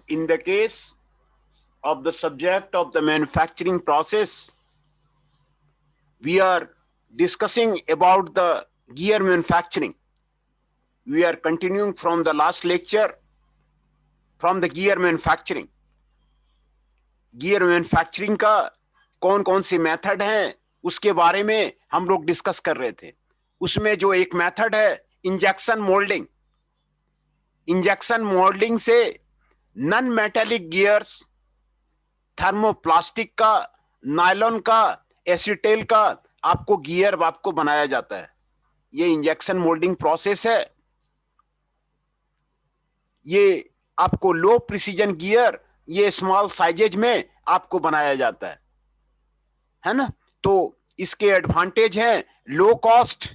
in the case of the subject of the manufacturing process, we are discussing about the gear manufacturing. We are continuing from the last lecture from the gear manufacturing. Gear manufacturing का कौन कौन सी method हैं उसके बारे में हम लोग discuss कर रहे थे। उसमें जो एक मेथड है इंजेक्शन मोल्डिंग। इंजेक्शन मोल्डिंग से नॉन मेटालिक गियर्स थर्मोप्लास्टिक का, नायलॉन का, एसीटेल का आपको गियर आपको बनाया जाता है। ये इंजेक्शन मोल्डिंग प्रोसेस है। ये आपको लो प्रिसीजन गियर ये स्मॉल साइजेज में आपको बनाया जाता है ना। तो इसके एडवांटेज हैं low cost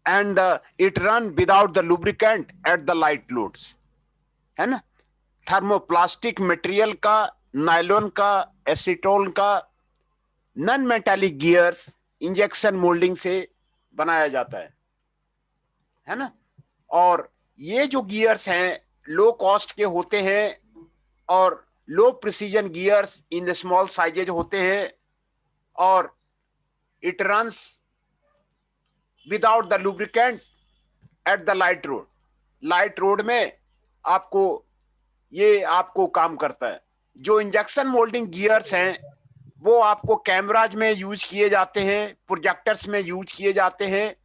and it run without the lubricant at the light loads, है ना। थर्मोप्लास्टिक मटेरियल का, नायलॉन का, एसीटोन का non metallic gears injection moulding से बनाया जाता है ना। और ये जो गियर्स हैं लो कॉस्ट के होते हैं और low precision gears in small sizes होते हैं और it runs without the lubricant at the light road. Light road में आपको ये आपको काम करता है। जो इंजेक्शन मोल्डिंग गियर्स हैं वो आपको कैमराज में यूज किए जाते हैं, प्रोजेक्टर्स में यूज किए जाते हैं,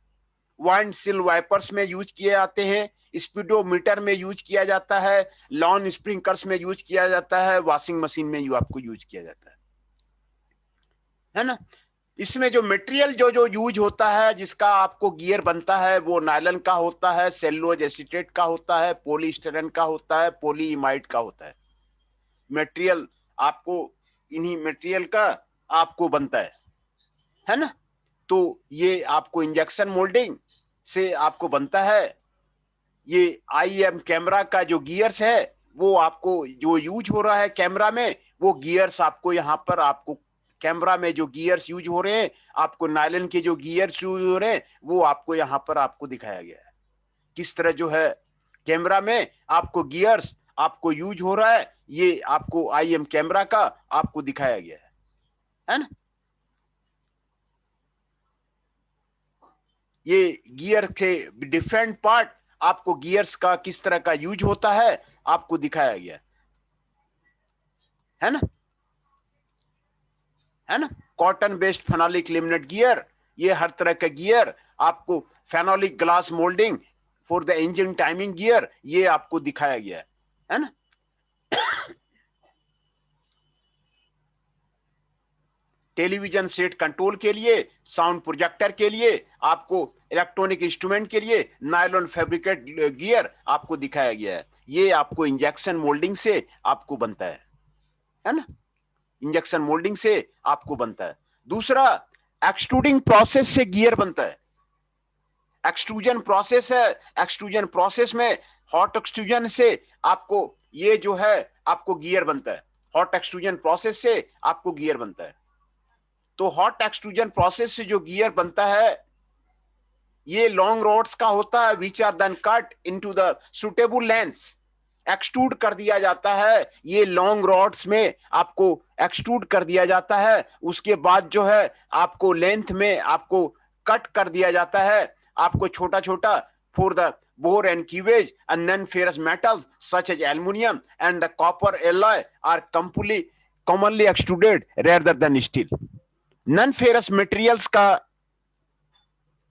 वाइंड सिल वाइपर्स में यूज किए जाते हैं, स्पीडोमीटर में यूज किया जाता है, लॉन स्प्रिंकलर्स में यूज किया जाता है, वॉशिंग मशीन में आपको यूज किया जाता है ना। इसमें जो मटेरियल जो जो यूज होता है जिसका आपको गियर बनता है वो नायलॉन का होता है, सेलुलोज एसीटेट का होता है, पॉलीस्टायरीन का होता है, पॉलीइमाइड का होता है। मटेरियल आपको इन्हीं मटेरियल का आपको बनता है ना। तो ये आपको इंजेक्शन मोल्डिंग से आपको बनता है। ये IM कैमरा का जो गियर्स है वो आपको जो यूज हो रहा है कैमरा में वो गियर्स आपको यहाँ पर आपको कैमरा में जो गियर्स यूज हो रहे हैं, आपको नायलॉन के जो गियर्स यूज हो रहे हैं वो आपको यहाँ पर आपको दिखाया गया है। किस तरह जो है कैमरा में आपको गियर्स आपको यूज हो रहा है ये आपको IM कैमरा का आपको दिखाया गया है ना। ये गियर के डिफरेंट पार्ट आपको गियर्स का किस तरह का यूज होता है आपको दिखाया गया है ना। Cotton based phenolic laminate gear, ये हर तरह का गियर आपको phenolic glass moulding for the engine timing gear ये आपको दिखाया गया है ना। टेलीविजन सेट कंट्रोल के लिए, साउंड प्रोजेक्टर के लिए, आपको इलेक्ट्रॉनिक इंस्ट्रूमेंट के लिए नायलॉन फैब्रिकेट गियर आपको दिखाया गया है। ये आपको इंजेक्शन मोल्डिंग से आपको बनता है ना। इंजेक्शन मोल्डिंग से आपको बनता है। दूसरा एक्सट्रूडिंग प्रोसेस से गियर बनता है। एक्सट्रूजन प्रोसेस है। एक्सट्रूजन प्रोसेस में हॉट एक्सट्रूजन से आपको ये जो है आपको गियर बनता है। हॉट एक्सट्रूजन प्रोसेस से आपको गियर बनता है। तो हॉट एक्सट्रूजन प्रोसेस से जो गियर बनता है ये लॉन्ग रॉड्स का होता है which are then cut into the suitable length. Extrude कर दिया जाता है, ये लॉन्ग रॉड्स में आपको एक्सट्रूड कर दिया जाता है। उसके बाद जो है आपको लेंथ में आपको कट कर दिया जाता है। आपको छोटा छोटा for the bore and cleavage and non-ferrous metals such as aluminium and the copper alloy are commonly extruded rather than steel. Non-ferrous materials का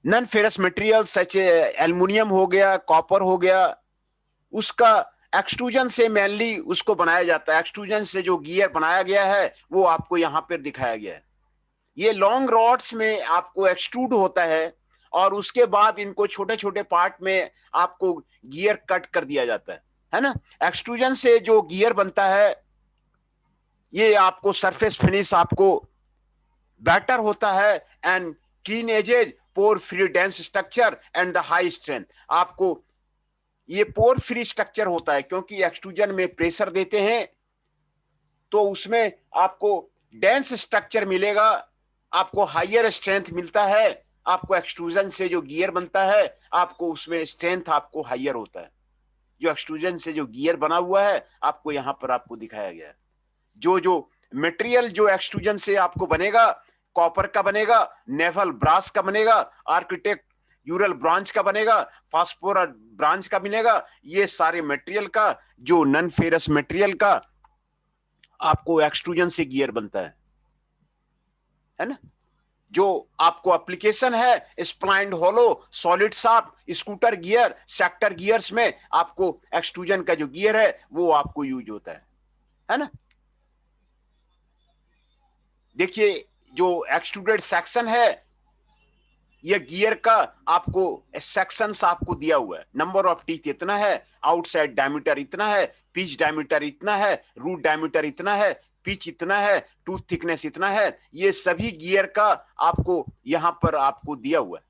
non-ferrous materials such as aluminium हो गया, कॉपर हो गया, उसका एक्सट्रूजन से मेनली उसको बनाया जाता है। एक्सट्रूजन से जो गियर बनाया गया है वो आपको यहाँ पर दिखाया गया है। ये लॉन्ग रॉड्स में आपको एक्सट्रूड होता है और उसके बाद इनको छोटे छोटे पार्ट में आपको गियर कट कर दिया जाता है ना। एक्सट्रूजन से जो गियर बनता है ये आपको सरफेस फिनिश आपको बेटर होता है and clean edges, pore free dense structure and the high strength. आपको ये पोर फ्री स्ट्रक्चर होता है क्योंकि एक्सट्रूजन में प्रेशर देते हैं तो उसमें आपको डेंस स्ट्रक्चर मिलेगा, आपको हायर स्ट्रेंथ मिलता है। आपको एक्सट्रूजन से जो गियर बनता है आपको उसमें स्ट्रेंथ आपको हायर होता जो एक्सट्रूजन से जो गियर बना हुआ है आपको यहाँ पर आपको दिखाया गया है। जो जो मटेरियल जो एक्सट्रूजन से आपको बनेगा, कॉपर का बनेगा, नेवल ब्रास का बनेगा, आर्किटेक्ट यूरल ब्रांच का बनेगा, फास्फोरस ब्रांच का बनेगा, ये सारे मटेरियल का जो नॉन फेरस मटेरियल का आपको एक्सट्रूजन से गियर बनता है ना। जो आपको एप्लीकेशन है splined hollow, solid shaft, scooter gear, sector gears में आपको एक्सट्रूजन का जो गियर है वो आपको यूज होता है ना। देखिए जो एक्सट्रूडेड सेक्शन है, ये गियर का आपको सेक्शंस आपको दिया हुआ है। नंबर ऑफ टीथ इतना है, आउटसाइड डायमीटर इतना है, पिच डायमीटर इतना है, रूट डायमीटर इतना है, पिच इतना है, टूथ थिकनेस इतना है। ये सभी गियर का आपको यहां पर आपको दिया हुआ है।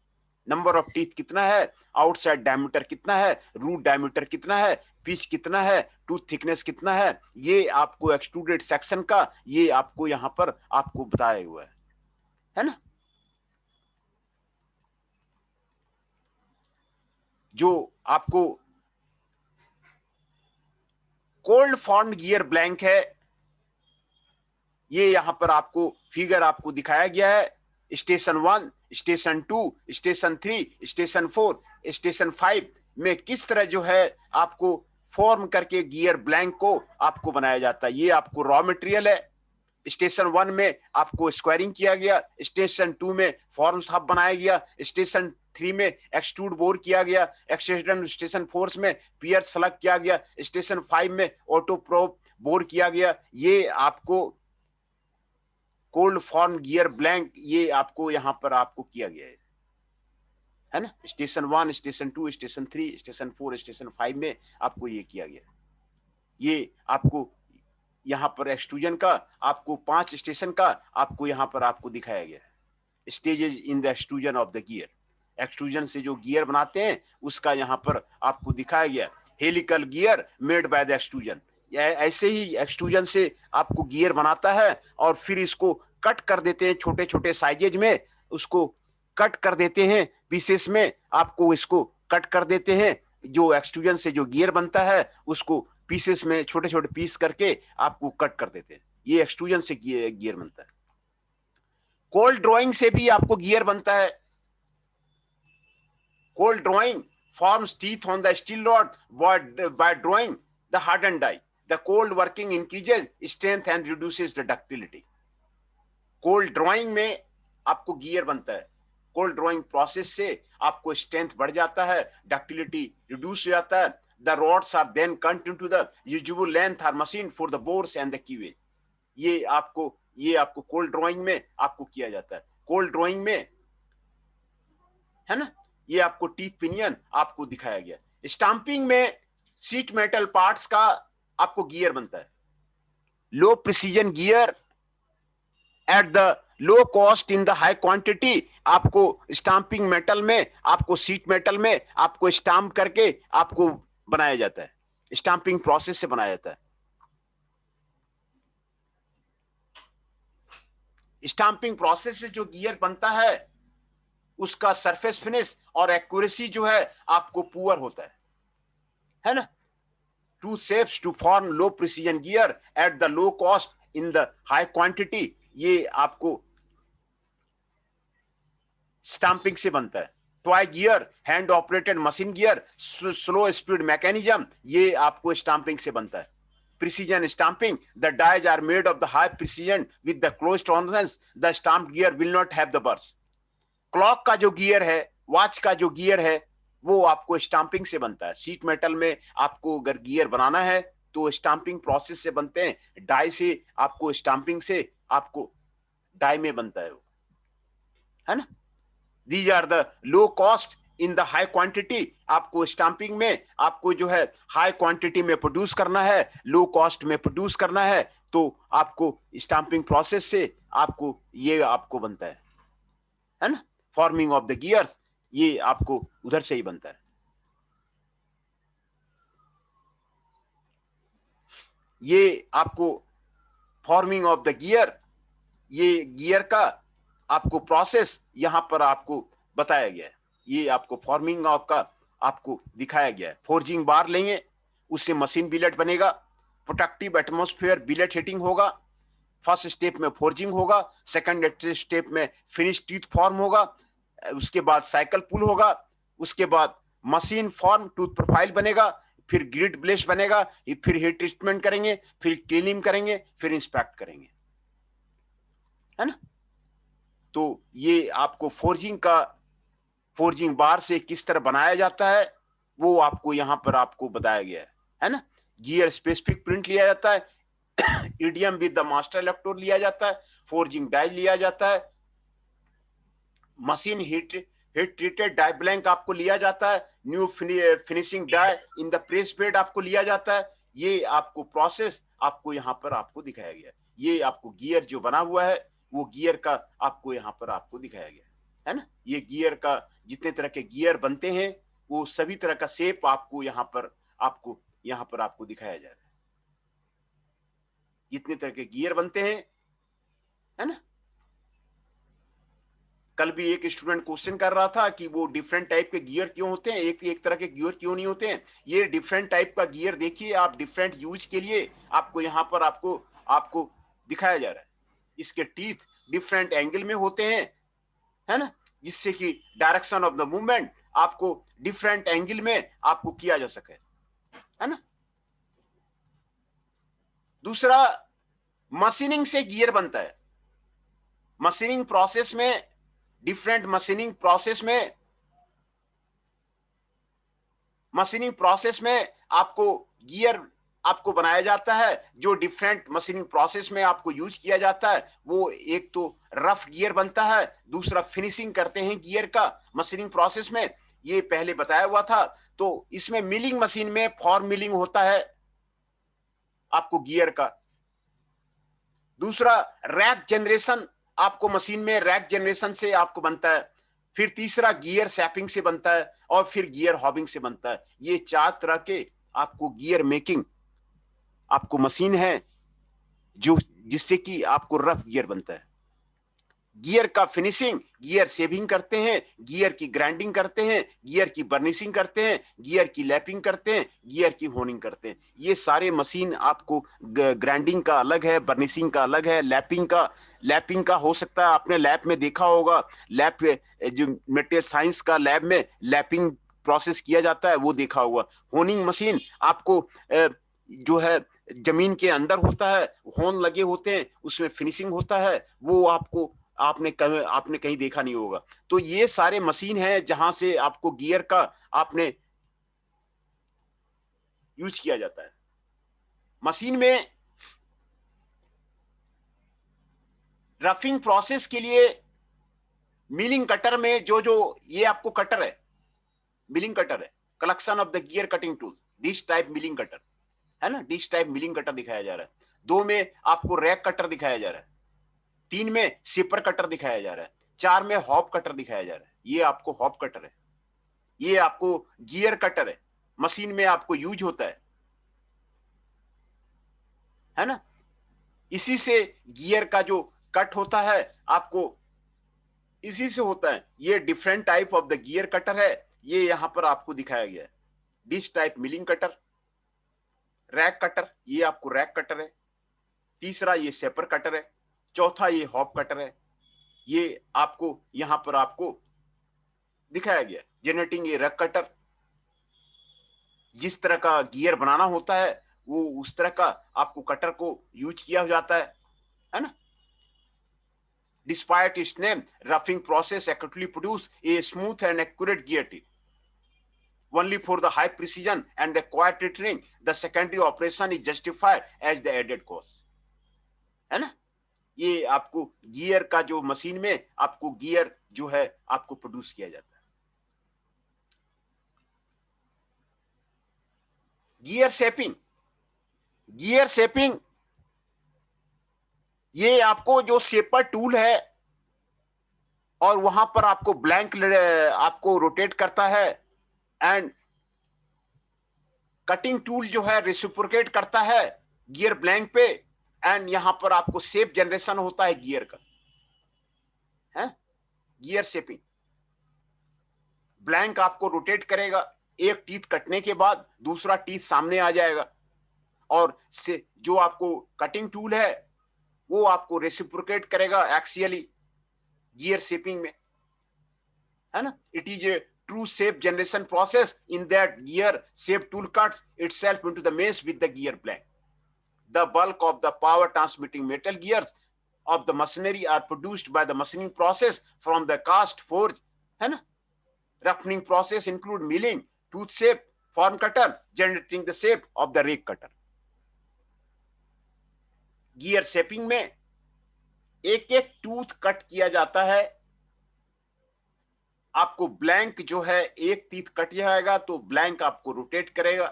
नंबर ऑफ टीथ कितना है, आउटसाइड डायमीटर कितना है, रूट डायमीटर कितना है, पिच कितना है, टूथ थिकनेस कितना है, ये आपको एक्सट्रूडेड सेक्शन का ये आपको यहां पर आपको बताया हुआ है ना। जो आपको कोल्ड फॉर्म गियर ब्लैंक है, ये यहां पर आपको फिगर आपको दिखाया गया है। Station 1, station 2, station 3, station 4, station 5 में किस तरह जो है आपको फॉर्म करके गियर ब्लैंक को आपको बनाया जाता है। ये आपको रॉ मटेरियल है। स्टेशन 1 में आपको स्क्वायरिंग किया गया, स्टेशन 2 में फॉर्म साफ बनाया गया, स्टेशन 3 में एक्सट्रूड बोर किया गया, स्टेशन 4 में पियर स्लग किया गया, स्टेशन 5 में ऑटो प्रोब बोर किया गया। ये आपको कोल्ड फॉर्म गियर ब्लैंक ये आपको यहां पर आपको किया गया है ना। Station 1, station 2, station 3, station 4, station 5 में आपको ये किया गया। ये आपको यहां पर एक्सट्रूजन का आपको 5 स्टेशन का आपको यहां पर आपको दिखाया गया है। Stages in the extrusion of the gear, extrusion से जो गियर बनाते हैं उसका यहां पर आपको दिखाया गया। Helical gear made by the extrusion, ऐसे ही एक्सट्रूजन से आपको गियर बनाता है और फिर इसको कट कर देते हैं छोटे छोटे साइजेज में, उसको कट कर देते हैं पीसेस में, आपको इसको कट कर देते हैं। जो एक्सट्रूजन से जो गियर बनता है उसको पीसेस में छोटे छोटे पीस करके आपको कट कर देते हैं। ये एक्सट्रूजन से गियर बनता है। कोल्ड ड्रॉइंग से भी आपको गियर बनता है। Cold drawing forms teeth on the steel rod by drawing the hardened die. The cold working increases strength and reduces the ductility. Cold drawing में आपको गियर बनता है। कोल्ड ड्रॉइंग प्रोसेस से आपको स्ट्रेंथ बढ़ जाता है, डक्टिलिटी रिड्यूस हो जाता है। The rods are then cut into the usual length or machine for the bores and the keyway. ये आपको कोल्ड ड्रॉइंग में आपको किया जाता है। कोल्ड ड्रॉइंग में है ना, ये आपको टीथ पिनियन आपको दिखाया गया। स्टाम्पिंग में सीट मेटल पार्ट्स का आपको गियर बनता है। Low precision gear at the low cost in the high quantity, आपको स्टाम्पिंग मेटल में आपको सीट मेटल में आपको स्टाम्प करके आपको बनाया जाता है। स्टाम्पिंग प्रोसेस से बनाया जाता है। स्टाम्पिंग प्रोसेस से जो गियर बनता है उसका सरफेस फिनिश और एक्यूरेसी जो है आपको पुअर होता है ना। Two shapes to form low precision gear at the low cost in the high quantity, ये आपको स्टाम्पिंग से बनता है। Toy gear, hand operated machine gear, slow speed mechanism, ये आपको स्टाम्पिंग से बनता है। Precision stamping, the dies are made of the high precision with the close tolerance, the stamped gear will not have the burrs. Clock का जो gear है, watch का जो गियर है, वो आपको स्टाम्पिंग से बनता है। सीट मेटल में आपको अगर गियर बनाना है तो स्टाम्पिंग प्रोसेस से बनते हैं। डाई से आपको स्टाम्पिंग से आपको डाई में बनता है ना। These are the low cost in the high quantity, आपको स्टाम्पिंग में आपको जो है हाई क्वांटिटी में प्रोड्यूस करना है, लो कॉस्ट में प्रोड्यूस करना है, तो आपको स्टाम्पिंग प्रोसेस से आपको ये आपको बनता है ना। फॉर्मिंग ऑफ द गियर्स, ये आपको उधर से ही बनता है। ये आपको फॉर्मिंग ऑफ द गियर, ये गियर का आपको प्रोसेस यहां पर आपको बताया गया है। ये आपको फॉर्मिंग ऑफ का आपको दिखाया गया है। फोर्जिंग बार लेंगे, उससे मशीन बिलेट बनेगा, प्रोटेक्टिव एटमॉस्फेयर बिलेट हीटिंग होगा, फर्स्ट स्टेप में फोर्जिंग होगा, सेकंड स्टेप में फिनिश टीथ फॉर्म होगा, उसके बाद साइकिल पुल होगा, उसके बाद मशीन फॉर्म टूथ प्रोफाइल बनेगा, फिर ग्रिड ब्लेस बनेगा, फिर हीट ट्रीटमेंट करेंगे, फिर क्लीनिंग करेंगे, फिर इंस्पेक्ट करेंगे, है ना। तो ये आपको फोर्जिंग बार से किस तरह बनाया जाता है वो आपको यहां पर आपको बताया गया है ना। गियर स्पेसिफिक प्रिंट लिया जाता है, EDM with the master electrode लिया जाता है, फोर्जिंग डाई लिया जाता है, machine heat treated die blank आपको लिया जाता है, new finishing die in the press bed आपको लिया जाता है। ये आपको प्रोसेस आपको यहाँ पर आपको दिखाया गया है। ये आपको गियर जो बना हुआ है वो गियर का आपको यहाँ पर आपको दिखाया गया है ना। ये गियर का जितने तरह के गियर बनते हैं वो सभी तरह का शेप आपको यहाँ पर आपको दिखाया जा रहा है। जितने तरह के गियर बनते हैं, है ना। कल भी एक स्टूडेंट क्वेश्चन कर रहा था कि वो डिफरेंट टाइप के गियर क्यों होते हैं, एक तरह के गियर क्यों नहीं होते हैं। ये डिफरेंट टाइप का गियर देखिए आप, डिफरेंट यूज के लिए आपको यहाँ पर आपको दिखाया जा रहा है। इसके टीथ डिफरेंट एंगल में होते हैं, है ना, जिससे कि डायरेक्शन ऑफ द मूवमेंट आपको डिफरेंट एंगल में आपको किया जा सके, है ना। दूसरा, मशीनिंग से गियर बनता है। मशीनिंग प्रोसेस में डिफरेंट मशीनिंग प्रोसेस में आपको गियर आपको बनाया जाता है। जो डिफरेंट मशीनिंग प्रोसेस में आपको यूज किया जाता है वो एक तो रफ गियर बनता है, दूसरा फिनिशिंग करते हैं गियर का मशीनिंग प्रोसेस में, ये पहले बताया हुआ था। तो इसमें मिलिंग मशीन में फॉर्म मिलिंग होता है आपको गियर का। दूसरा, रैक जनरेशन आपको मशीन में रैक जनरेशन से आपको बनता है। फिर तीसरा, गियर शैपिंग से बनता है, और फिर गियर हॉबिंग से बनता है। ये 4 तरह के आपको गियर मेकिंग आपको मशीन है जो जिससे कि आपको रफ गियर बनता है। गियर का फिनिशिंग, गियर शेविंग करते हैं, गियर की ग्राइंडिंग करते हैं, गियर की बर्निशिंग करते हैं, गियर की लैपिंग करते हैं, गियर की होनिंग करते हैं। ये सारे मशीन आपको, ग्राइंडिंग का अलग है, बर्निशिंग का अलग है, लैपिंग का हो सकता है आपने लैब में देखा होगा, लैब जो मटेरियल साइंस का लैब में लैपिंग प्रोसेस किया जाता है वो देखा होगा। होनिंग मशीन आपको जो है जमीन के अंदर होता है, होन लगे होते हैं, उसमें फिनिशिंग होता है, वो आपने कहीं देखा नहीं होगा। तो ये सारे मशीन हैं जहां से आपको गियर का आपने यूज किया जाता है। मशीन में रफिंग प्रोसेस के लिए मिलिंग कटर में जो ये आपको कटर है, मिलिंग कटर है, collection of the gear cutting tool, this type milling cutter, है ना, दिस टाइप मिलिंग कटर दिखाया जा रहा है। 2 में आपको रैक कटर दिखाया जा रहा है, 3 में सिपर कटर दिखाया जा रहा है, 4 में हॉप कटर दिखाया जा रहा है। ये आपको हॉप कटर है, ये आपको गियर कटर है, मशीन में आपको यूज होता है ना। इसी से गियर का जो कट होता है आपको इसी से होता है। ये different type of the gear cutter है, ये यहां पर आपको दिखाया गया है। This type milling cutter, rack cutter, ये आपको रैक कटर है। तीसरा ये सेपर कटर है। चौथा ये हॉप कटर है। ये आपको यहां पर आपको दिखाया गया। जनरेटिंग ये रैक कटर, जिस तरह का गियर बनाना होता है वो उस तरह का आपको कटर को यूज किया जाता है ना। Despite its name, roughing process accurately produce a smooth and accurate gear tip. Only for the high precision and the quiet returning, the secondary operation is justified as the added cost. है ना। ये आपको gear का जो machine में आपको gear जो है आपको प्रोड्यूस किया जाता है। गियर शेपिंग, ये आपको जो शेपर टूल है और वहां पर आपको ब्लैंक आपको रोटेट करता है, एंड कटिंग टूल जो है रेसिप्रोकेट करता है गियर ब्लैंक पे, एंड यहां पर आपको शेप जनरेशन होता है गियर का, है गियर शेपिंग। ब्लैंक आपको रोटेट करेगा, एक टीथ कटने के बाद दूसरा टीथ सामने आ जाएगा, और से जो आपको कटिंग टूल है वो आपको रेसिप्रोकेट करेगा एक्सियली गियर शेपिंग में, है ना. It is a true shape generation process in that gear shape tool cuts itself into the mesh with the gear blank. The bulk of the power transmitting metal gears of the machinery are produced by the machining process from the cast forge, है ना. Roughening process include milling, tooth shape, form cutter, generating the shape of the rake cutter. Gear shaping में एक एक tooth cut किया जाता है. आपको blank जो है एक टीथ कट जाएगा तो ब्लैंक आपको रोटेट करेगा,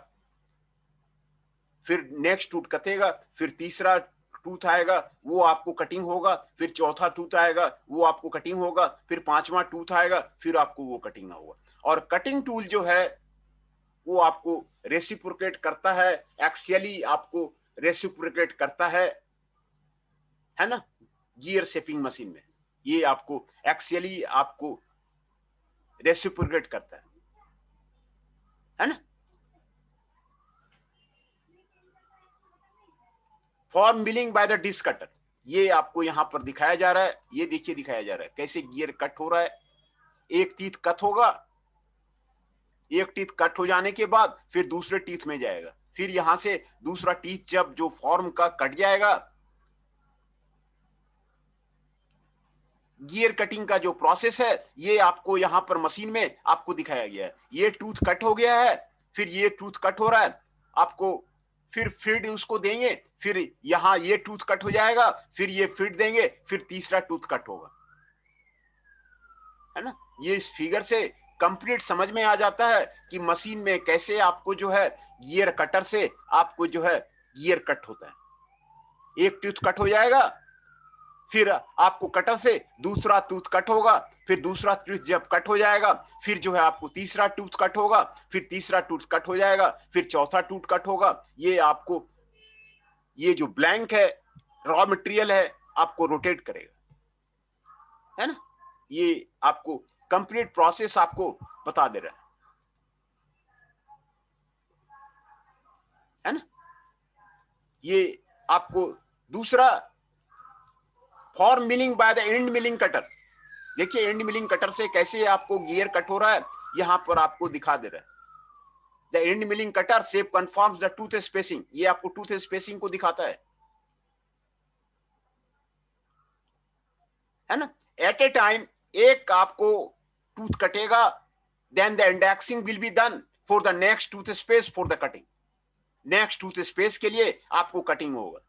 फिर नेक्स्ट टूथ कटेगा, फिर तीसरा टूथ आएगा वो आपको कटिंग होगा, फिर चौथा टूथ आएगा वो आपको कटिंग होगा, फिर पांचवा टूथ आएगा फिर आपको वो कटिंग होगा. और कटिंग टूल जो है वो आपको रेसिप्रोकेट करता है, एक्सियली आपको रेसिप्रोकेट करता है ना, गियर शेपिंग मशीन में. ये आपको एक्सियली आपको रेसिप्रोकेट करता है ना. Form milling by the disc cutter, ये आपको यहां पर दिखाया जा रहा है. ये देखिए दिखाया जा रहा है कैसे गियर कट हो रहा है. एक टीथ कट होगा, एक टीथ कट हो जाने के बाद फिर दूसरे टीथ में जाएगा, फिर यहां से दूसरा टीथ जब जो फॉर्म का कट जाएगा. गियर कटिंग का जो प्रोसेस है ये आपको यहां पर मशीन में आपको दिखाया गया है. ये टूथ कट हो गया है, फिर ये टूथ कट हो रहा है, आपको फिर फीड उसको देंगे, फिर यहां ये टूथ कट हो जाएगा, फिर ये फीड देंगे, फिर तीसरा टूथ कट होगा, है ना. ये इस फिगर से कंप्लीट समझ में आ जाता है कि मशीन में कैसे आपको जो है गियर कटर से आपको जो है गियर कट होता है. एक टूथ कट हो जाएगा, फिर आपको कटर से दूसरा टूथ कट होगा, फिर दूसरा टूथ जब कट हो जाएगा फिर जो है आपको तीसरा टूथ कट होगा, फिर तीसरा टूथ कट हो जाएगा, फिर चौथा टूथ कट होगा. ये आपको ये जो ब्लैंक है रॉ मटेरियल है आपको रोटेट करेगा, है ना. ये आपको कंप्लीट प्रोसेस आपको बता दे रहा है ना. ये आपको दूसरा form milling by the end milling cutter. देखिए एंड मिलिंग कटर से कैसे आपको गियर कट हो रहा है यहां पर आपको दिखा दे रहा है. The end milling cutter shape confirms the tooth spacing, ये आपको टूथ स्पेसिंग को दिखाता है ना. एट ए टाइम एक आपको टूथ कटेगा, then the indexing will be done for the next tooth space for the cutting. Next tooth space के लिए आपको कटिंग होगा.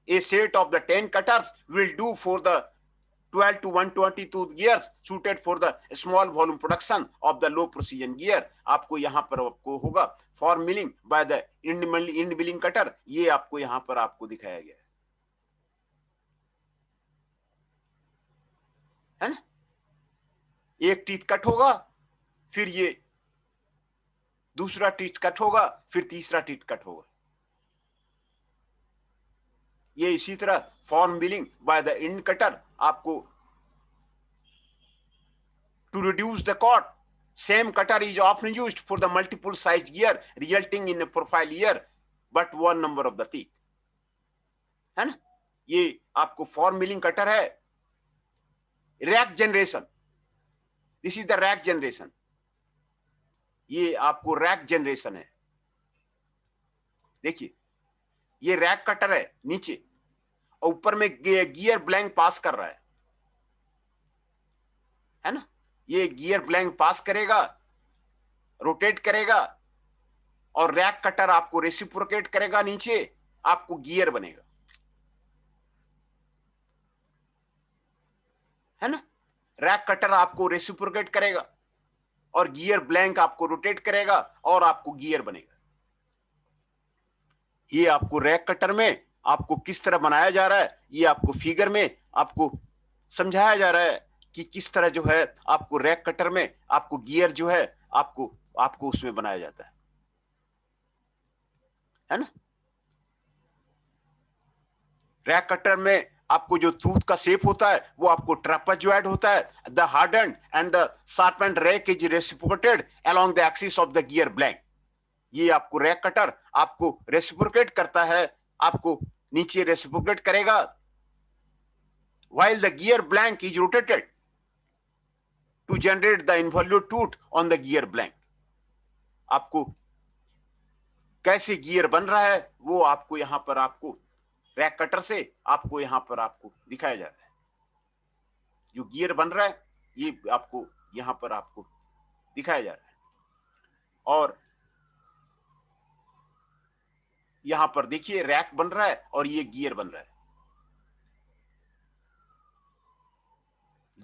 A set of the 10 cutters will do for the 12 to 120 tooth gears suited for the small volume production of the low precision gear. आपको यहां पर आपको होगा form milling by the end milling cutter, ये आपको यहां पर आपको दिखाया गया है ना. एक टीथ कट होगा, फिर ये दूसरा टीथ कट होगा, फिर तीसरा टीथ कट होगा. ये इसी तरह form milling by the end cutter आपको to reduce the cost. Same cutter is often used for the multiple size gear resulting in profile error but one number of the teeth, है ना. ये आपको form milling cutter है. Rack generation, this is the rack generation. ये आपको rack generation है. देखिए ये रैक कटर है नीचे, और ऊपर में गियर ब्लैंक पास कर रहा है ना. ये गियर ब्लैंक पास करेगा, रोटेट करेगा, और रैक कटर आपको रेसिप्रोकेट करेगा, नीचे आपको गियर बनेगा, है ना. रैक कटर आपको रेसिप्रोकेट करेगा और गियर ब्लैंक आपको रोटेट करेगा और आपको गियर बनेगा. ये आपको रैक कटर में आपको किस तरह बनाया जा रहा है, ये आपको फिगर में आपको समझाया जा रहा है कि किस तरह जो है आपको रैक कटर में आपको गियर जो है आपको उसमें बनाया जाता है ना. रैक कटर में आपको जो टूथ का शेप होता है वो आपको ट्रेपेजॉइड होता है। The hardened and the sharpened rack is reciprocated along the axis of the gear blank. ये आपको रैक कटर आपको रेसिप्रोकेट करता है, आपको नीचे रेसिप्रोकेट करेगा, while the gear blank is rotated to generate the involute tooth on the gear blank। आपको कैसे गियर बन रहा है वो आपको यहां पर आपको रैक कटर से आपको यहां पर आपको दिखाया जा रहा है। जो गियर बन रहा है ये आपको यहां पर आपको दिखाया जा रहा है। और यहां पर देखिए रैक बन रहा है और ये गियर बन रहा है।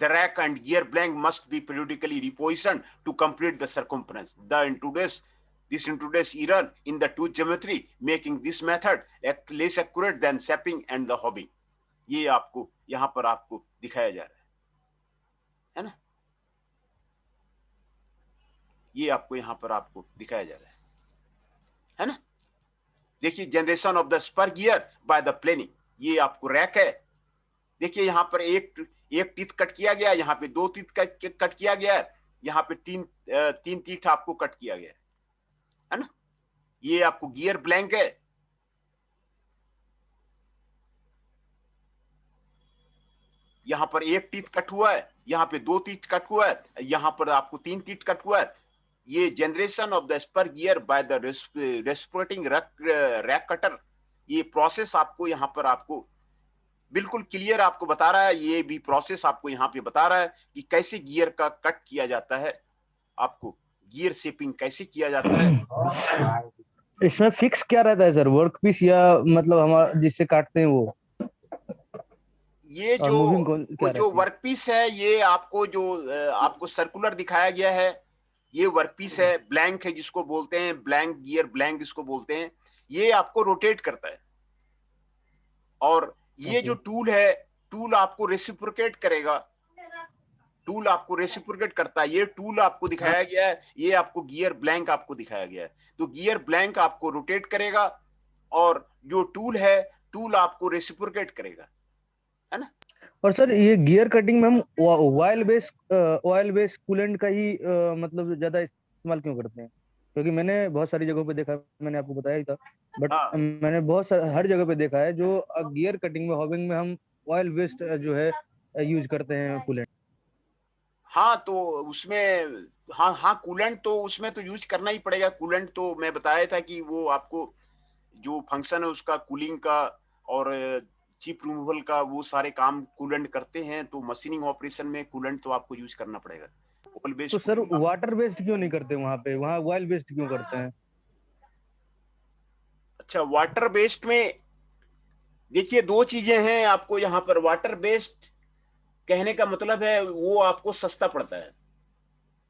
The rack and gear blank must be periodically repositioned to complete the circumference. This introduces error in the tooth geometry, making this method less accurate than shaping and the hobbing। ये आपको यहां पर आपको दिखाया जा रहा है ना, ये आपको यहां पर आपको दिखाया जा रहा है ना। देखिए generation of the spur gear by the planing, ये आपको रैक है। देखिए यहां पर एक टीथ कट किया गया, यहाँ पे 2 टीथ कट किया गया, यहाँ पे तीन टीथ आपको कट किया गया है ना। ये आपको गियर ब्लैंक है। यहाँ पर 1 टीथ कट हुआ है, यहाँ पे 2 टीथ कट हुआ है, यहाँ पर आपको 3 टीथ कट हुआ है। ये generation of the spur gear by the reciprocating rack cutter, ये प्रोसेस आपको यहाँ पर आपको बिल्कुल क्लियर आपको बता रहा है। ये भी प्रोसेस आपको यहाँ पे बता रहा है कि कैसे गियर का कट किया जाता है, आपको गियर शेपिंग कैसे किया जाता है। इसमें फिक्स क्या रहता है सर, वर्क पीस या मतलब हमारा जिससे काटते हैं वो? ये जो वर्क पीस है ये आपको जो आपको सर्कुलर दिखाया गया है, ये वर्क पीस है, ब्लैंक है जिसको बोलते हैं, ब्लैंक गियर ब्लैंक इसको बोलते हैं। ये आपको रोटेट करता है और ये जो टूल है, टूल आपको रेसिप्रोकेट करेगा, टूल आपको रेसिप्रोकेट करता है। ये टूल आपको दिखाया गया है, ये आपको गियर ब्लैंक आपको दिखाया गया है। तो गियर ब्लैंक आपको रोटेट करेगा और जो टूल है टूल आपको रेसिप्रोकेट करेगा, है ना। और सर ये गियर कटिंग में हम ऑयल बेस्ड कूलेंट का ही मतलब ज्यादा इस्तेमाल क्यों करते हैं? क्योंकि मैंने बहुत सारी जगहों पे देखा, मैंने आपको बताया ही था, बट मैंने हर जगह पे देखा है जो गियर कटिंग में हॉबिंग में हम ऑयल बेस्ड जो है यूज करते हैं कूलेंट। हाँ तो उसमें हाँ कूलेंट तो उसमें तो यूज करना ही पड़ेगा। कूलेंट तो मैं बताया था कि वो आपको जो फंक्शन है उसका कूलिंग का और चिप रिमूवल का वो सारे काम कूलेंट करते हैं। तो मशीनिंग ऑपरेशन में कूलेंट तो आपको यूज करना पड़ेगा। तो सर वाटर बेस्ड क्यों नहीं करते वहां पे, वहां ऑयल बेस्ड क्यों करते हैं? अच्छा, वाटर बेस्ड में देखिए 2 चीजें हैं आपको यहाँ पर। वाटर बेस्ड कहने का मतलब है वो आपको सस्ता पड़ता है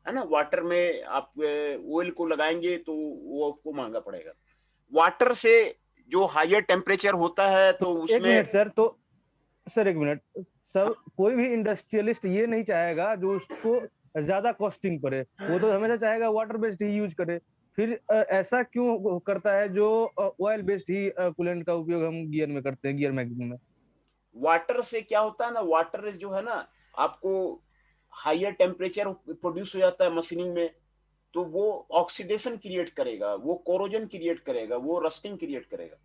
ना। वाटर में आप ऑयल को लगाएंगे तो वो आपको महंगा पड़ेगा। वाटर से जो हायर टेम्परेचर होता है तो उसमें एक मिनट सर, तो सर एक मिनट सर, कोई भी इंडस्ट्रियलिस्ट ये नहीं चाहेगा जो उसको ज्यादा कॉस्टिंग पड़े, वो तो हमेशा चाहेगा वाटर बेस्ड ही यूज करे। फिर ऐसा क्यों करता है जो ऑयल बेस्ड ही कूलेंट का उपयोग हम गियर में करते हैं, गियर मैगजीन में? वाटर से क्या होता है ना, वाटर जो है ना आपको हायर टेम्परेचर प्रोड्यूस हो जाता है मशीनिंग में, तो वो ऑक्सीडेशन क्रिएट करेगा, वो कोरोजन क्रिएट करेगा, वो रस्टिंग क्रिएट करेगा।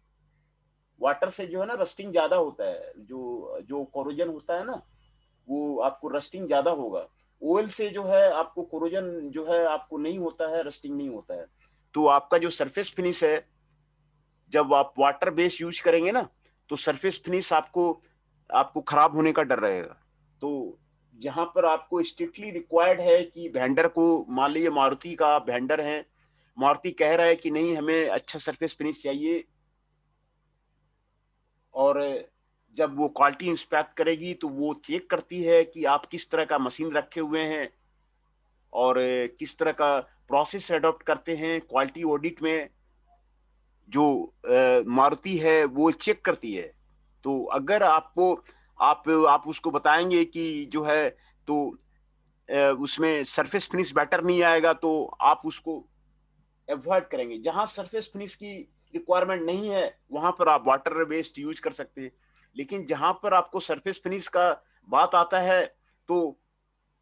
वाटर से जो है ना रस्टिंग ज्यादा होता है, जो जो कोरोजन होता है ना वो आपको रस्टिंग ज्यादा होगा। ऑयल से जो है आपको कोरोजन जो है आपको नहीं होता है, रस्टिंग नहीं होता है। तो आपका जो सरफेस फिनिश है जब आप वाटर बेस यूज करेंगे ना तो सरफेस फिनिश आपको आपको खराब होने का डर रहेगा। तो जहां पर आपको स्ट्रिक्टली रिक्वायर्ड है कि वेंडर को, मान लीजिए मारुति का वेंडर है, मारुति कह रहा है कि नहीं हमें अच्छा सरफेस फिनिश चाहिए, और जब वो क्वालिटी इंस्पेक्ट करेगी तो वो चेक करती है कि आप किस तरह का मशीन रखे हुए हैं और किस तरह का प्रोसेस अडॉप्ट करते हैं। क्वालिटी ऑडिट में जो मारुति है वो चेक करती है। तो अगर आपको आप उसको बताएंगे कि जो है तो उसमें सरफेस फिनिश बेटर नहीं आएगा तो आप उसको अवॉइड करेंगे। जहां सरफेस फिनिश की रिक्वायरमेंट नहीं है वहां पर आप वाटर बेस्ड यूज कर सकते हैं। लेकिन जहां पर आपको सरफेस फिनिश का बात आता है तो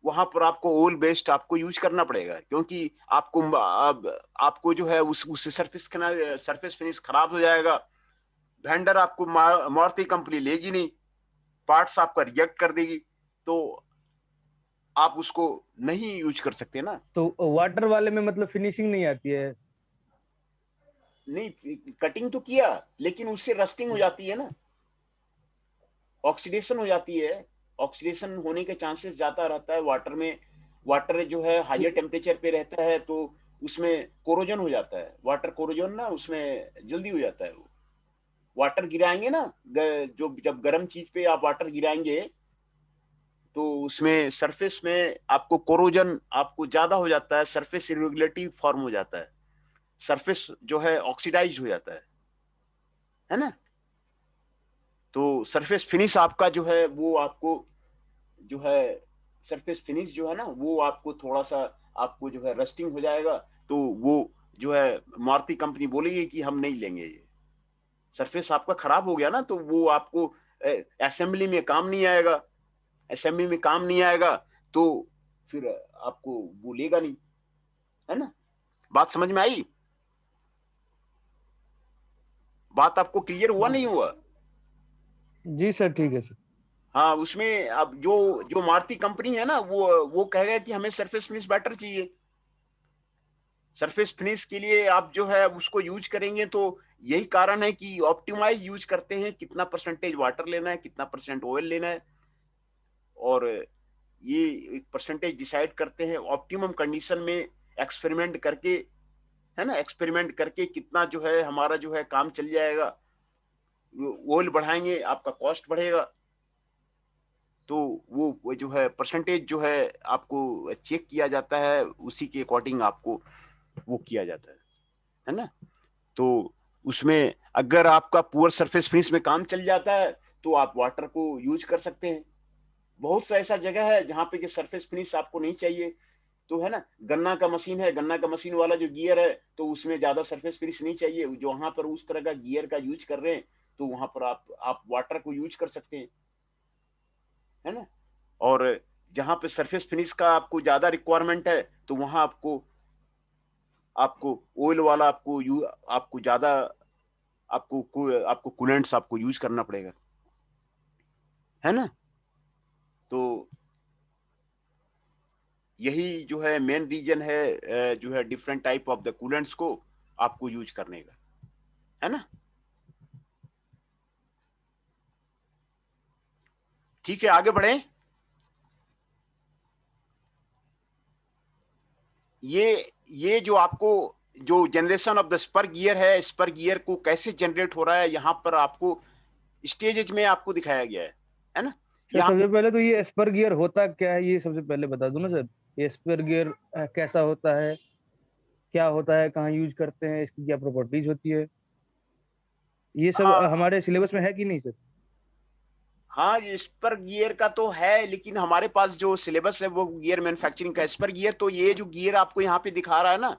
वहां पर आपको ओल बेस्ड आपको यूज करना पड़ेगा, क्योंकि आपको जो है उससे सरफेस फिनिश खराब हो जाएगा। वेंडर आपको मारुति कंपनी लेगी नहीं, पार्ट्स आपका रिजेक्ट कर देगी, तो आप उसको नहीं यूज कर सकते ना। तो वाटर वाले में मतलब फिनिशिंग नहीं आती है? नहीं, कटिंग तो किया लेकिन उससे रस्टिंग हो जाती है ना, ऑक्सीडेशन हो जाती है। ऑक्सीडेशन होने के चांसेस ज्यादा रहता है वाटर में। वाटर जो है हाईयर टेम्परेचर पे रहता है तो उसमें कोरोजन हो जाता है, वाटर कोरोजन ना उसमें जल्दी हो जाता है। वो वाटर गिराएंगे ना, जो जब गर्म चीज पे आप वाटर गिराएंगे तो उसमें सरफेस में आपको कोरोजन आपको ज्यादा हो जाता है, सरफेस इरेगुलेरिटी फॉर्म हो जाता है, सरफेस जो है ऑक्सीडाइज हो जाता है ना। तो सरफेस फिनिश आपका जो है वो आपको जो है सरफेस फिनिश जो है ना वो आपको थोड़ा सा आपको जो है रस्टिंग हो जाएगा, तो वो जो है मारुति कंपनी बोलेगी कि हम नहीं लेंगे। ये सरफेस आपका खराब हो गया ना तो वो आपको असेंबली में काम नहीं आएगा, असेंबली में काम नहीं आएगा तो फिर आपको वो लेगा नहीं, है ना। बात समझ में आई? बात आपको क्लियर हुआ नहीं हुआ? जी सर, ठीक है सर। हाँ, उसमें अब जो मारुति कंपनी है ना वो कहेगा कि हमें सरफेस फिनिश बैटर चाहिए। सरफेस फिनिश के लिए आप जो है उसको यूज करेंगे तो यही कारण है कि ऑप्टिमाइज यूज करते हैं, कितना परसेंटेज वाटर लेना है, कितना परसेंट ऑयल लेना है, और ये एक परसेंटेज डिसाइड करते हैं ऑप्टिमम कंडीशन में एक्सपेरिमेंट करके, है ना। एक्सपेरिमेंट करके कितना जो है हमारा जो है काम चल जाएगा। ऑयल बढ़ाएंगे आपका कॉस्ट बढ़ेगा, तो वो जो है परसेंटेज जो है आपको चेक किया जाता है, उसी के अकॉर्डिंग आपको वो किया जाता है ना। तो उसमें अगर आपका पुअर सरफेस फिनिश में काम चल जाता है तो आप वाटर को यूज कर सकते हैं। बहुत सा ऐसा जगह है जहां पे कि सरफेस फिनिश आपको नहीं चाहिए, तो है ना, गन्ना का मशीन है, गन्ना का मशीन वाला जो गियर है तो उसमें ज्यादा सरफेस फिनिश नहीं चाहिए, जो वहां पर उस तरह का गियर का यूज कर रहे हैं तो वहां पर आप वाटर को यूज कर सकते हैं, है ना। और जहां पे सरफेस फिनिश का आपको ज्यादा रिक्वायरमेंट है तो वहां आपको आपको ऑयल वाला आपको ज्यादा आपको कूलेंट्स आपको यूज करना पड़ेगा, है ना। तो यही जो है मेन रीजन है जो है different type of the coolants को आपको यूज करने का, है ना। ठीक है, आगे बढ़े। ये जो आपको जो generation of the spur gear है, स्पर गियर को कैसे जनरेट हो रहा है यहाँ पर आपको स्टेजेज में आपको दिखाया गया है ना। सर यहाँ सबसे पहले तो ये स्पर गियर होता क्या है, ये सबसे पहले बता दो ना सर। ये स्पर गियर कैसा होता है, क्या होता है, कहाँ यूज करते हैं, इसकी क्या प्रॉपर्टीज होती है, ये सब हाँ हमारे सिलेबस में है कि नहीं सर? हाँ, ये स्पर गियर का तो है, लेकिन हमारे पास जो सिलेबस है वो गियर मैन्युफैक्चरिंग का स्पर गियर, तो ये जो गियर आपको यहाँ पे दिखा रहा है ना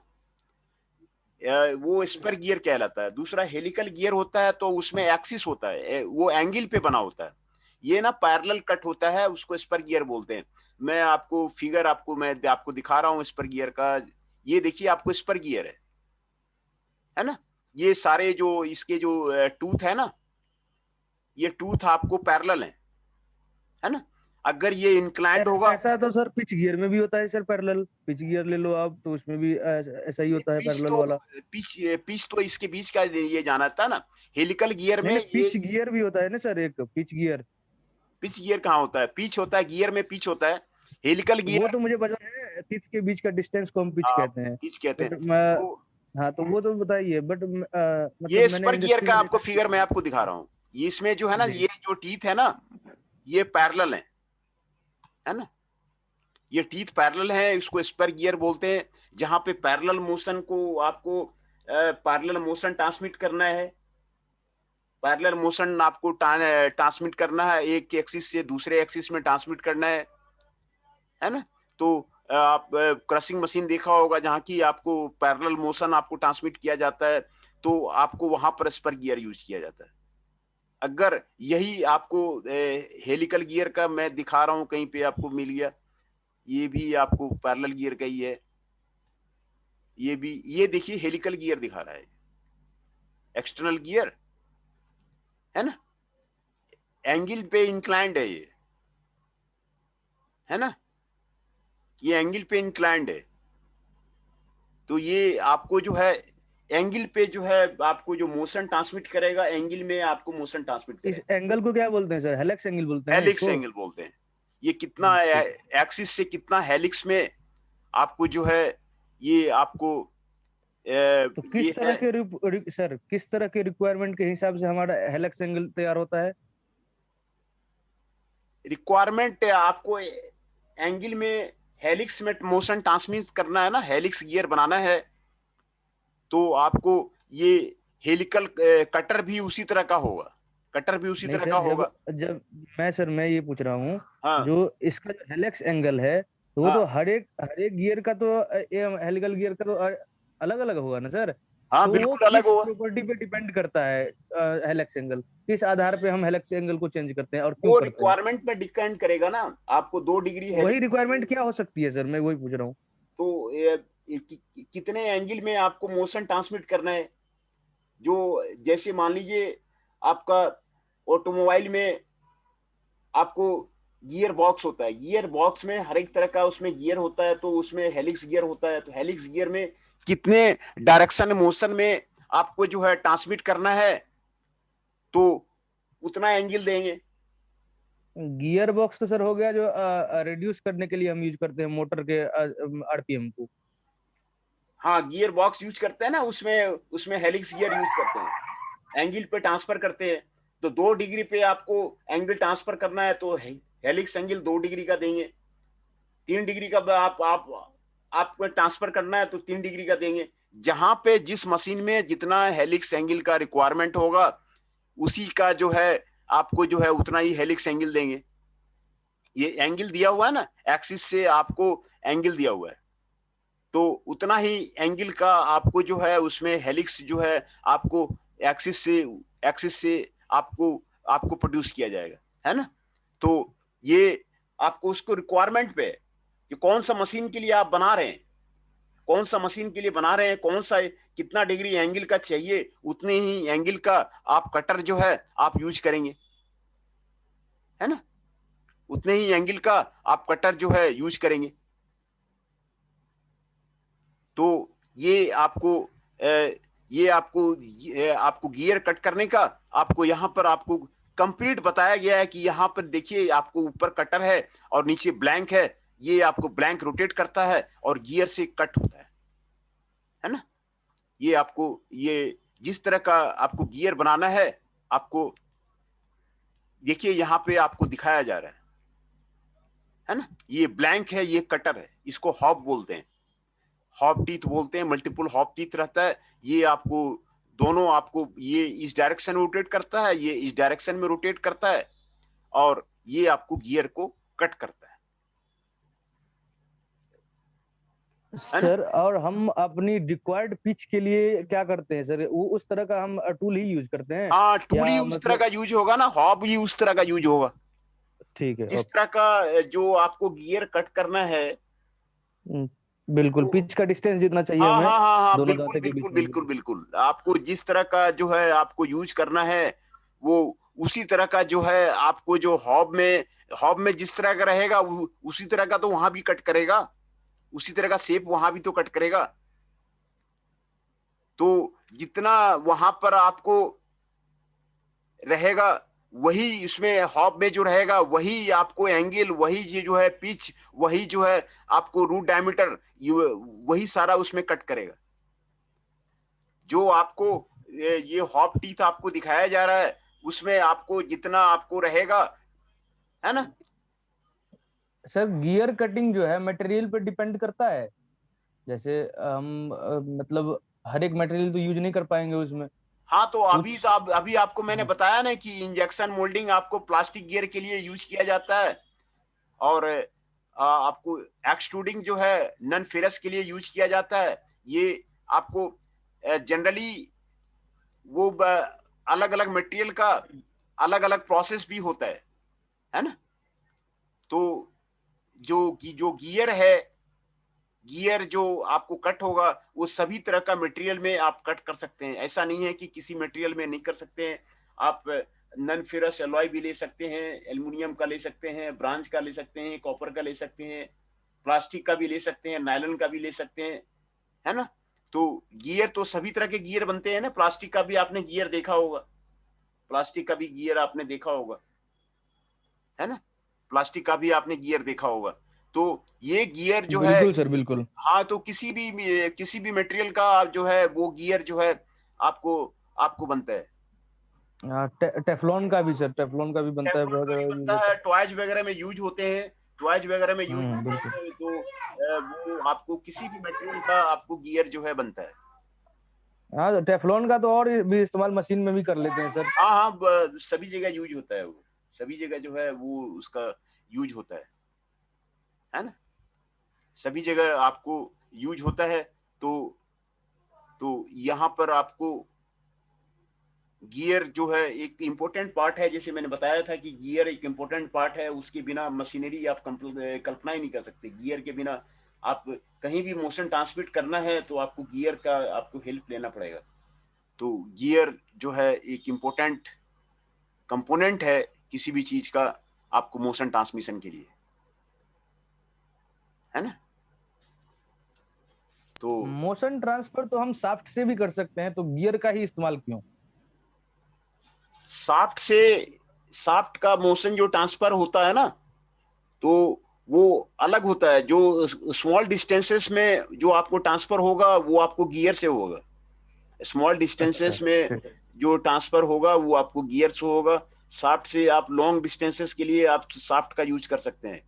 वो स्पर गियर कहलाता है। दूसरा हेलिकल गियर होता है तो उसमें एक्सिस होता है, वो एंगल पे बना होता है। ये ना पैरेलल कट होता है, उसको स्पर गियर बोलते हैं। मैं आपको फिगर मैं आपको दिखा रहा हूँ स्पर गियर का। ये देखिए आपको स्पर गियर है ना। ये सारे जो इसके जो टूथ है ना, ये टूथ आपको पैरेलल है ना। अगर ये इंक्लाइंड होगा, ऐसा तो सर पिच गियर में भी होता है सर, पैरेलल पिच गियर ले लो आप, तो उसमें भी ऐसा ही होता है, पिच पैरेलल तो वाला। पिच पिच तो इसके बीच का ये जाना था ना। हेलिकल गियर नहीं में नहीं, ये पिच गियर भी होता है ना सर, एक पिच गियर। पिच गियर कहाँ होता है? पिच होता है गियर में, पिच होता है। हेलिकल वो गियर तो मुझे पता है, तीत के बीच का डिस्टेंस को हम पिच आप कहते हैं। पिच कहते हैं। बट मैं, तो हाँ तो वो तो बताइए, बट मतलब ये मैंने स्पर गियर इंडस्ट्री का में आपको देखा फिगर मैं आपको दिखा रहा हूँ। ये इसमें जो है ना, जी। ये जो टीथ है ना, ये पैरेलल है ना। ये टीथ पैरेलल है, इसको स्पर गियर बोलते हैं। जहां पे पैरेलल मोशन को आपको पैरेलल मोशन ट्रांसमिट करना है, पैरेलल मोशन आपको ट्रांसमिट करना है, एक एक्सिस से दूसरे एक्सिस में ट्रांसमिट करना है ना। तो आप क्रशिंग मशीन देखा होगा जहां की आपको पैरेलल मोशन आपको ट्रांसमिट किया जाता है, तो आपको वहां पर स्पर गियर यूज किया जाता अगर यही आपको हेलिकल गियर का मैं दिखा रहा हूं, कहीं पे आपको मिल गया, ये भी आपको पैरेलल गियर का ही है, ये भी, ये देखिए हेलिकल गियर दिखा रहा है, एक्सटर्नल गियर है ना, एंगल पे इंक्लाइंड है ये, है ना, ये एंगल पे इंक्लाइंड है। तो ये आपको जो है एंगल पे जो है आपको जो मोशन ट्रांसमिट करेगा, एंगल में आपको मोशन ट्रांसमिट इस करेगा। एंगल को क्या बोलते हैं सर? हेलिक्स एंगल बोलते हैं ना हेलिक्स इसको? एंगल बोलते हैं। ये कितना ठीक। एक्सिस से कितना हेलिक्स में आपको जो है ये आपको तो ये किस है तरह के सर किस तरह के रिक्वायरमेंट के हिसाब से हमारा हेलिक्स एंगल तैयार होता है? रिक्वायरमेंट, आपको एंगल में हेलिक्स में मोशन ट्रांसमिट करना है ना, हेलिक्स गियर बनाना है, तो आपको ये हेलिकल कटर भी उसी तरह का होगा, कटर भी उसी नहीं तरह का सर, जब होगा। जब मैं ये पूछ रहा हूँ, हाँ जो इसका जो हेलिक्स एंगल है, तो वो हाँ तो हर एक गियर का तो हेलिकल गियर का तो अलग अलग होगा ना सर? हाँ, तो वो बिल्कुल अलग किस होगा। प्रॉपर्टी पे डिपेंड करता है? हेलिक्स एंगल किस आधार पे हम हेलिक्स एंगल को चेंज करते हैं और क्यों वो करते हैं? रिक्वायरमेंट पे डिपेंड करेगा ना, आपको 2 डिग्री तो वही हेलिक्स, रिक्वायरमेंट क्या हो सकती है सर, मैं वही पूछ रहा हूँ। तो कितने एंगल में आपको मोशन ट्रांसमिट करना है, जो जैसे मान लीजिए आपका ऑटोमोबाइल में आपको गियर बॉक्स होता है, गियर बॉक्स में हर एक तरह का उसमें गियर होता है, तो उसमें हेलिक्स गियर होता है, तो हेलिक्स गियर में कितने डायरेक्शन मोशन में आपको जो है ट्रांसमिट करना है, तो उतना एंगल देंगे। गियर बॉक्स तो सर हो गया जो रिड्यूस करने के लिए हम यूज करते हैं मोटर के आरपीएम को। हाँ, गियर बॉक्स यूज करते हैं ना, उसमें उसमें हेलिक्स गियर यूज करते हैं, एंगल पे ट्रांसफर करते हैं। तो 2 डिग्री पे आपको एंगल ट्रांसफर करना है, तो हेलिक्स एंगल 2 डिग्री का देंगे। 3 डिग्री का आपको ट्रांसफर करना है, तो 3 डिग्री का देंगे। जहां पे जिस मशीन में जितना हेलिक्स एंगल का रिक्वायरमेंट होगा, उसी का जो है आपको जो है उतना ही हेलिक्स एंगल देंगे। ये एंगल दिया हुआ है ना, एक्सिस से आपको एंगल दिया हुआ है, तो उतना ही एंगल का आपको जो है उसमें हेलिक्स जो है आपको एक्सिस से एक्सिस से आपको आपको प्रोड्यूस किया जाएगा, है ना। तो ये आपको उसको रिक्वायरमेंट पे कि कौन सा मशीन के लिए आप बना रहे हैं, कौन सा मशीन के लिए बना रहे हैं, कौन सा कितना डिग्री एंगल का चाहिए, उतने ही एंगल का आप कटर जो है आप यूज करेंगे, है ना, उतने ही एंगल का आप कटर जो है यूज करेंगे। तो ये आपको आपको गियर कट करने का आपको यहाँ पर आपको कंप्लीट बताया गया है कि यहाँ पर देखिए आपको ऊपर कटर है और नीचे ब्लैंक है, ये आपको ब्लैंक रोटेट करता है और गियर से कट होता है ना। ये आपको ये जिस तरह का आपको गियर बनाना है, आपको देखिए यहाँ पे आपको दिखाया जा रहा है ना, ये ब्लैंक है, ये कटर है, इसको हॉब बोलते हैं, हॉप टीथ बोलते हैं, मल्टीपल हॉप टीथ रहता है। ये आपको दोनों आपको ये इस डायरेक्शन में रोटेट करता है, ये इस डायरेक्शन में रोटेट करता है, और ये आपको गियर को कट करता है ना। सर और हम अपनी रिक्वायर्ड पिच के लिए क्या करते हैं सर? वो उस तरह का हम टूल ही यूज करते हैं हाँ, टूल ही या उस तरह का मतलब? यूज होगा ना, हॉब ही उस तरह का यूज होगा, ठीक है, जिस ओके। तरह का जो आपको गियर कट करना है। बिल्कुल, तो पिच का डिस्टेंस जितना चाहिए हाँ हमें हाँ हाँ हाँ, दोनों बिल्कुल दांते के बीच बिल्कुल में। बिल्कुल बिल्कुल, आपको जिस तरह का जो है आपको यूज करना है, वो उसी तरह का जो है आपको जो हॉब में जिस तरह का रहेगा, उसी तरह का तो वहां भी कट करेगा, उसी तरह का शेप वहां भी तो कट करेगा। तो जितना वहां पर आपको रहेगा, वही इसमें हॉब में जो रहेगा, वही आपको एंगल, वही ये जो है पिच, वही जो है आपको रूट डायमीटर, वही सारा उसमें कट करेगा। जो आपको ये हॉप टीथ आपको दिखाया जा रहा है, उसमें आपको जितना आपको रहेगा, है ना। सर गियर कटिंग जो है मटेरियल पे डिपेंड करता है? जैसे हम मतलब हर एक मटेरियल तो यूज नहीं कर पाएंगे उसमें। हाँ, तो कुछ। अभी आपको मैंने हाँ। बताया ना कि इंजेक्शन मोल्डिंग आपको प्लास्टिक गियर के लिए यूज किया जाता है, और आपको एक्सट्रूडिंग जो है नन फेरस के लिए यूज किया जाता है। ये आपको जनरली वो अलग अलग मटेरियल का अलग अलग प्रोसेस भी होता है ना। तो जो गियर है, गियर जो आपको कट होगा वो सभी तरह का मटेरियल में आप कट कर सकते हैं। ऐसा नहीं है कि किसी मटेरियल में नहीं कर सकते हैं। आप नॉन फेरस एलॉय भी ले सकते हैं, एल्युमिनियम का ले सकते हैं, ब्रांज का ले सकते हैं, कॉपर का ले सकते हैं, प्लास्टिक का भी ले सकते हैं, नायलॉन का भी ले सकते हैं, है ना। तो गियर तो सभी तरह के गियर बनते हैं ना। प्लास्टिक का भी आपने गियर देखा होगा, प्लास्टिक का भी गियर आपने देखा होगा, है ना। प्लास्टिक का भी आपने गियर देखा होगा। तो ये गियर जो है, बिल्कुल सर, बिल्कुल। हाँ, तो किसी भी मटेरियल का जो है वो गियर जो है आपको आपको बनता है। हाँ, टेफलॉन का भी सर, टेफलॉन का भी बनता है, टेफलॉन बहुत का भी ज्यादा यूज बनता होता है, है। टॉयज वगैरह में यूज होते हैं, टॉयज वगैरह में यूज होते बिल्कुल। हैं। तो वो आपको किसी भी मटेरियल का आपको गियर जो है बनता है। हाँ, तो टेफलॉन का तो और भी इस्तेमाल मशीन में भी कर लेते हैं सर। हाँ हाँ, सभी जगह यूज होता है वो, सभी जगह जो है वो उसका यूज होता है ना। सभी जगह आपको यूज होता है। तो यहाँ पर आपको गियर जो है एक इम्पोर्टेंट पार्ट है। जैसे मैंने बताया था कि गियर एक इम्पोर्टेंट पार्ट है, उसके बिना मशीनरी आप कल्पना ही नहीं कर सकते। गियर के बिना आप कहीं भी मोशन ट्रांसमिट करना है तो आपको गियर का आपको हेल्प लेना पड़ेगा। तो गियर जो है एक इम्पोर्टेंट कंपोनेंट है किसी भी चीज का, आपको मोशन ट्रांसमिशन के लिए, है ना। तो मोशन ट्रांसफर तो हम शाफ्ट से भी कर सकते हैं, तो गियर का ही इस्तेमाल क्यों? शाफ्ट से, शाफ्ट का मोशन जो ट्रांसफर होता है ना, तो वो अलग होता है। जो स्मॉल डिस्टेंसेस में जो आपको ट्रांसफर होगा वो आपको गियर से होगा। स्मॉल अच्छा, डिस्टेंसेस में ठीक। जो ट्रांसफर होगा वो आपको गियर से होगा। शाफ्ट से आप लॉन्ग डिस्टेंसेस के लिए आप शाफ्ट का यूज कर सकते हैं,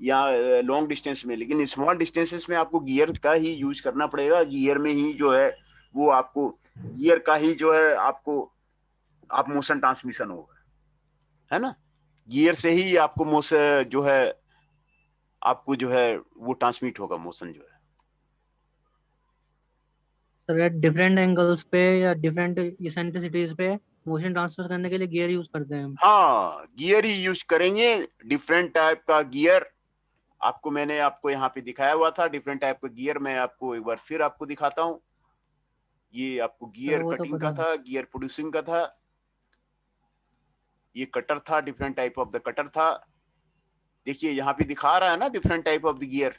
या लॉन्ग डिस्टेंस में। लेकिन स्मॉल डिस्टेंसेस में आपको गियर का ही यूज करना पड़ेगा। गियर में ही जो है वो आपको, गियर का ही जो है आपको आप मोशन ट्रांसमिशन होगा, है ना। गियर से ही आपको मोशन जो है आपको जो है वो ट्रांसमिट होगा, मोशन जो है। सर डिफरेंट एंगल्स पे या डिफरेंट इसेंट्रिसिटीज पे मोशन ट्रांसफर करने के लिए गियर यूज करते हैं हम। हाँ, गियर ही यूज करेंगे। डिफरेंट टाइप का गियर आपको मैंने आपको यहाँ पे दिखाया हुआ था। डिफरेंट टाइप का गियर मैं आपको एक बार फिर आपको दिखाता हूँ। ये आपको सर गियर वो तो कटिंग पता का है। था, गियर प्रोड्यूसिंग का था। ये कटर था, different type of the cutter था। देखिए यहाँ पे दिखा रहा है ना different type of the gear.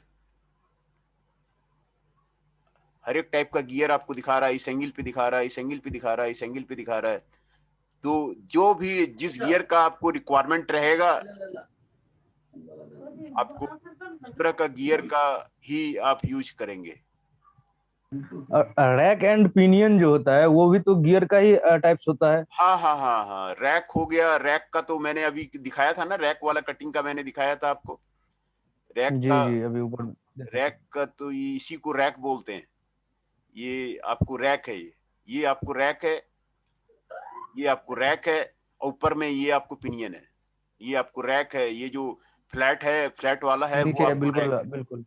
हर एक टाइप का गियर आपको दिखा रहा है। इस एंगल पे दिखा रहा है, इस एंगल पे दिखा रहा है, इस एंगल पे दिखा रहा है। तो जो भी जिस गियर का आपको रिक्वायरमेंट रहेगा, आपको उस तरह का गियर का ही आप यूज करेंगे। रैक एंड पिनियन जो होता है वो भी तो गियर का ही टाइप्स होता है। हाँ हाँ हाँ हाँ, रैक हो गया। रैक का तो मैंने अभी दिखाया था ना, रैक वाला कटिंग का मैंने दिखाया था आपको। रैक जी का, जी, अभी ऊपर देखा था। रैक का तो इसी को रैक बोलते हैं। ये आपको रैक है, ये आपको रैक है, ये आपको रैक है। और ऊपर में ये आपको पिनियन है। ये आपको रैक है। ये जो फ्लैट है, फ्लैट वाला है, वो नीचे है, आपको बिल्कुल रैक है। बिल्कुल।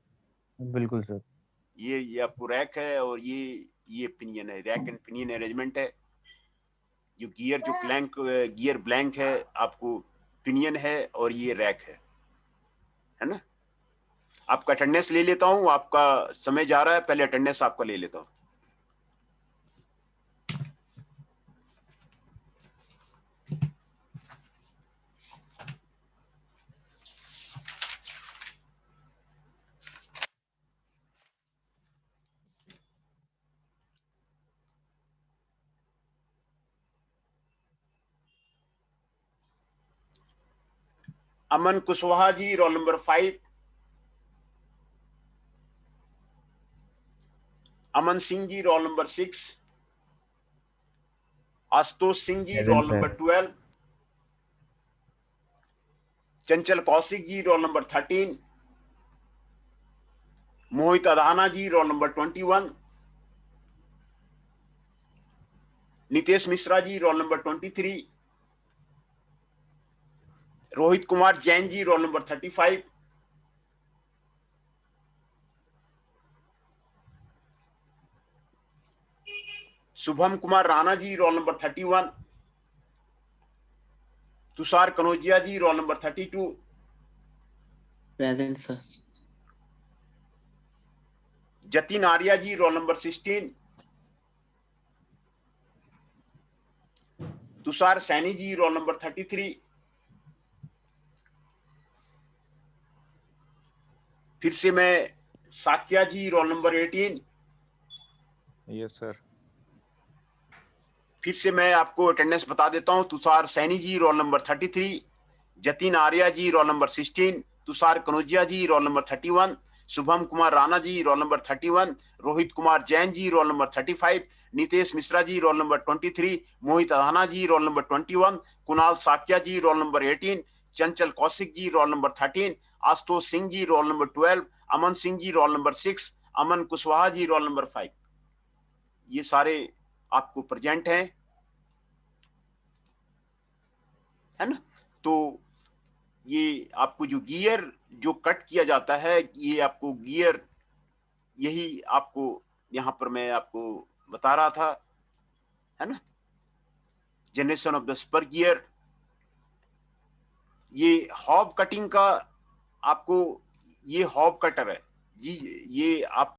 बिल्कुल सर। ये आपको रैक है, और ये पिनियन है। रैक एंड पिनियन अरेंजमेंट है। जो गियर जो ब्लैंक गियर ब्लैंक है, आपको पिनियन है, और ये रैक है ना। आपका अटेंडेंस ले लेता हूँ, आपका समय जा रहा है, पहले अटेंडेंस आपका ले लेता हूँ। Aman Kushwaha ji, roll number 5। Aman Singh ji, roll number 6। Ashutosh Singh ji, roll present sir. Number 12। Chanchal Kaushik ji, roll number 13। Mohit Adana ji, roll number 21। Nitesh Mishra ji, roll number 23। Rohit Kumar Jain ji, roll number 35। Shubham Kumar Rana ji, roll number 31। Tushar Kanaujia ji roll number 32। Present sir. Jatin Arya ji roll number 16। Tushar Saini ji roll number 33। फिर से मैं साक्या जी रोल नंबर 18। Yes sir. फिर से मैं आपको अटेंडेंस बता देता हूं। Tushar Saini ji roll number 33, Jatin Arya ji roll number 16, Tushar Kanaujia ji roll number 31, Shubham Kumar Rana ji roll number 31, Rohit Kumar Jain ji roll number 35, Nitesh Mishra ji roll number 23, मोहित अधाना जी रोल नंबर 21, कुणाल साक्या जी रोल नंबर 18, चंचल Kaushik ji roll number 13, Ashutosh Singh ji roll number 12, अमन सिंह जी रोल नंबर 6, अमन कुशवाहा जी रोल नंबर 5। ये सारे आपको प्रेजेंट हैं, है ना। तो ये आपको जो गियर जो कट किया जाता है, ये आपको गियर, यही आपको यहां पर मैं आपको बता रहा था, है ना। Generation of the spur gear, ये हॉब कटिंग का आपको, ये हॉब कटर है जी। ये आप